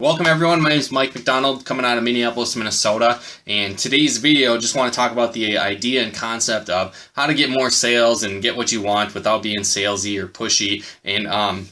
Welcome everyone, my name is Mike McDonald coming out of Minneapolis, Minnesota, and today's video just want to talk about the idea and concept of how to get more sales and get what you want without being salesy or pushy. And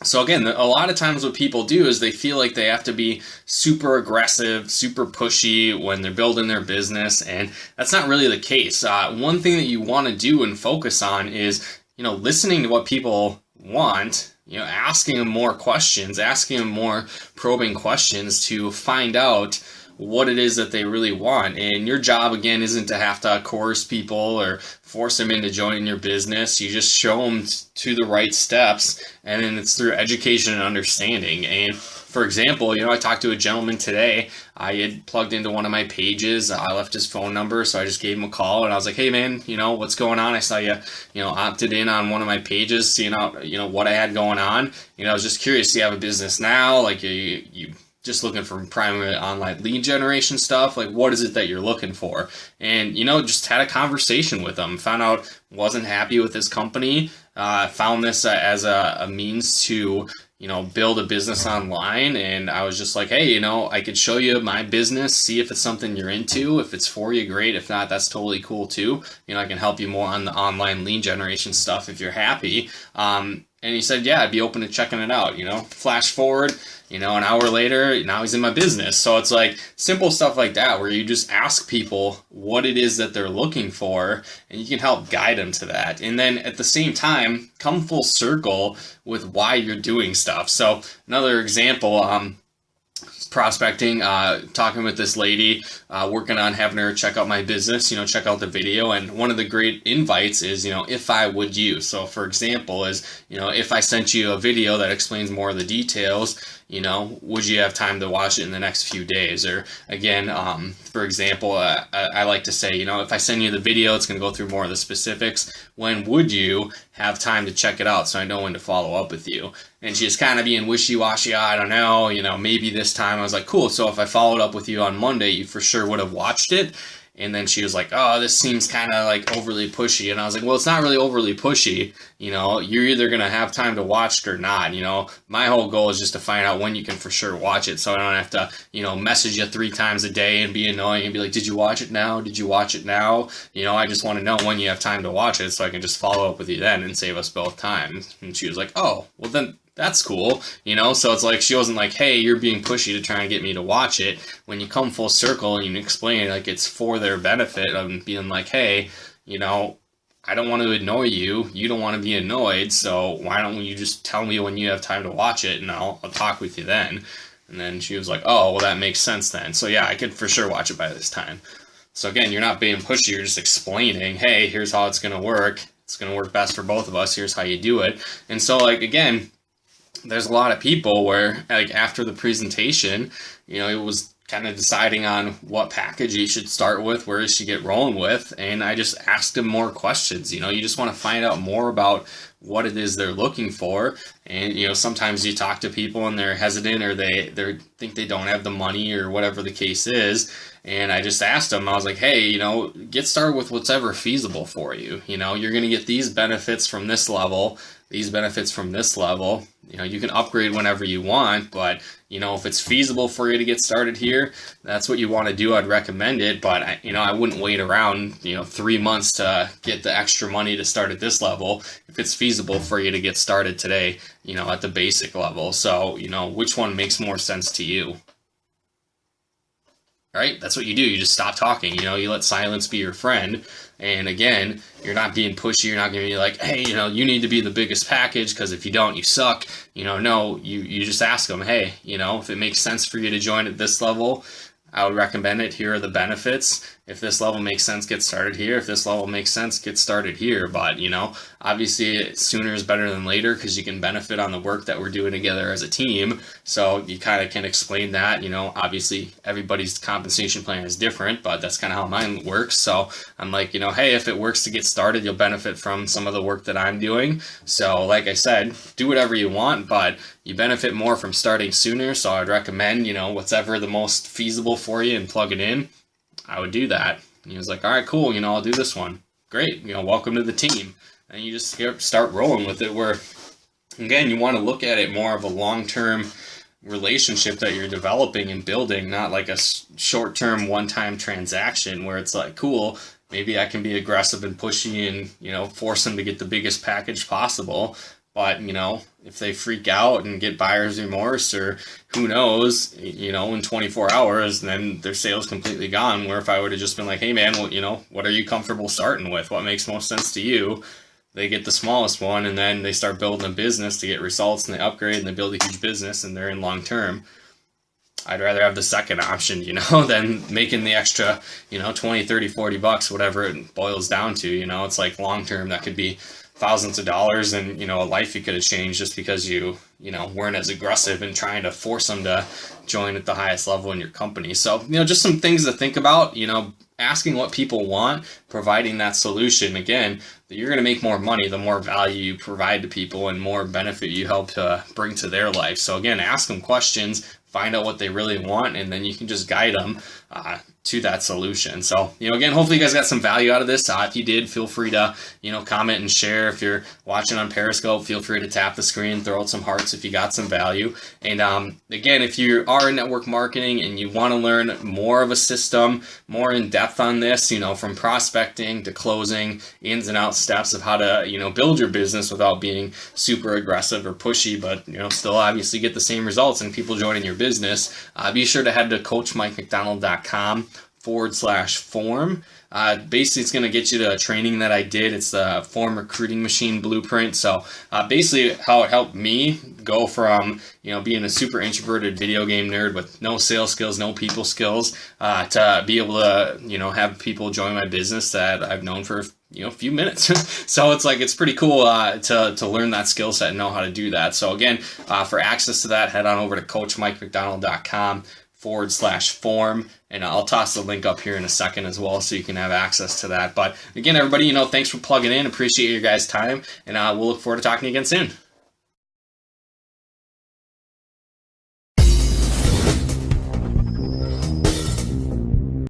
so again, a lot of times what people do is they feel like they have to be super aggressive, super pushy when they're building their business, and that's not really the case. One thing that you want to do and focus on is, listening to what people want, asking them more questions, asking them more probing questions to find out what it is that they really want. And your job, again, isn't to have to coerce people or force them into joining your business. You just show them to the right steps, and then it's through education and understanding. And for example, I talked to a gentleman today. I had plugged into one of my pages. I left his phone number, so I just gave him a call, and I was like, "Hey, man, what's going on? I saw you, opted in on one of my pages, seeing out, what I had going on. I was just curious. Do you have a business now? Like, you just looking for primary online lead generation stuff? Like, what is it that you're looking for?" And, just had a conversation with him, found out wasn't happy with his company, found this as a means to, build a business online. And I was just like, hey, I could show you my business, see if it's something you're into. If it's for you, great. If not, that's totally cool too. I can help you more on the online lead generation stuff if you're happy. And he said, yeah, I'd be open to checking it out. Flash forward, an hour later, now he's in my business. So it's like simple stuff like that, where you just ask people what it is that they're looking for, and you can help guide them to that. And then at the same time, come full circle with why you're doing stuff. So another example, prospecting, talking with this lady, working on having her check out my business, check out the video. And one of the great invites is, if I would you. So for example is, if I sent you a video that explains more of the details, would you have time to watch it in the next few days? Or again, for example, I like to say, if I send you the video, it's going to go through more of the specifics. When would you have time to check it out so I know when to follow up with you? And she's kind of being wishy-washy. I don't know, maybe this time. I was like, cool. So if I followed up with you on Monday, you for sure would have watched it. And then she was like, oh, this seems kind of like overly pushy. And I was like, well, it's not really overly pushy. You're either going to have time to watch it or not. My whole goal is just to find out when you can for sure watch it, so I don't have to, message you 3 times a day and be annoying and be like, did you watch it now? Did you watch it now? I just want to know when you have time to watch it so I can just follow up with you then and save us both time. And she was like, oh, well then that's cool, so it's like she wasn't like, hey, you're being pushy to try and get me to watch it. When you come full circle and you explain it like it's for their benefit, of being like, hey, I don't want to annoy you, you don't want to be annoyed, so why don't you just tell me when you have time to watch it, and I'll talk with you then. And then she was like, oh, well, that makes sense then. So yeah, I could for sure watch it by this time. So again, you're not being pushy, you're just explaining, hey, here's how it's going to work. It's going to work best for both of us. Here's how you do it. And so, like, again, there's a lot of people where, like, after the presentation, it was kind of deciding on what package you should start with, where you should get rolling with, and I just asked them more questions. You just want to find out more about what it is they're looking for. And sometimes you talk to people and they're hesitant, or they think they don't have the money, or whatever the case is. And I just asked them, I was like, hey, get started with what's ever feasible for you. You're going to get these benefits from this level, these benefits from this level. You can upgrade whenever you want, but if it's feasible for you to get started here, that's what you want to do. I'd recommend it, but I wouldn't wait around 3 months to get the extra money to start at this level if it's feasible for you to get started today, at the basic level. So which one makes more sense to you? Right? That's what you do. You just stop talking. You let silence be your friend. And again, you're not being pushy. You're not going to be like, hey, you need to be the biggest package, because if you don't, you suck. No, you just ask them, hey, if it makes sense for you to join at this level, I would recommend it. Here are the benefits. If this level makes sense, get started here. If this level makes sense, get started here. But, obviously sooner is better than later, because you can benefit on the work that we're doing together as a team. So you kind of can explain that. Obviously everybody's compensation plan is different, but that's kind of how mine works. So I'm like, hey, if it works to get started, you'll benefit from some of the work that I'm doing. So like I said, do whatever you want, but you benefit more from starting sooner. So I'd recommend, what's ever the most feasible for you and plug it in. I would do that. And he was like, all right, cool. I'll do this one. Great. Welcome to the team. And you just start rolling with it, where, again, you want to look at it more of a long-term relationship that you're developing and building, not like a short-term one-time transaction where it's like, cool, maybe I can be aggressive and pushy and, you know, force them to get the biggest package possible. But, you know, if they freak out and get buyer's remorse or who knows, you know, in 24 hours, then their sales completely gone. Where if I would have just been like, hey man, well, you know, what are you comfortable starting with? What makes most sense to you? They get the smallest one, and then they start building a business to get results, and they upgrade and they build a huge business, and they're in long term. I'd rather have the second option, you know, than making the extra, you know, 20, 30, 40 bucks, whatever it boils down to. You know, it's like long term, that could be thousands of dollars and, you know, a life you could have changed just because you know, weren't as aggressive in trying to force them to join at the highest level in your company. So, you know, just some things to think about, you know, asking what people want, providing that solution. Again, you're going to make more money the more value you provide to people and more benefit you help to bring to their life. So again, ask them questions, find out what they really want, and then you can just guide them to that solution. So, you know, again, hopefully you guys got some value out of this. If you did, feel free to, you know, comment and share. If you're watching on Periscope, feel free to tap the screen, throw out some hearts if you got some value. And again, if you are in network marketing and you want to learn more of a system, more in depth on this, you know, from prospecting to closing, ins and outs steps of how to, you know, build your business without being super aggressive or pushy, but, you know, still obviously get the same results and people joining your business, be sure to head to coachmikemcdonald.com/form. Basically, it's going to get you to a training that I did. It's the Form Recruiting Machine Blueprint. So basically how it helped me go from, you know, being a super introverted video game nerd with no sales skills, no people skills, to be able to, you know, have people join my business that I've known for, you know, a few minutes. So it's like, it's pretty cool to learn that skill set and know how to do that. So again, for access to that, head on over to coachmikemcdonald.com/form, and I'll toss the link up here in a second as well so you can have access to that. But again, everybody, you know, thanks for plugging in. Appreciate your guys' time, and we'll look forward to talking to you again soon.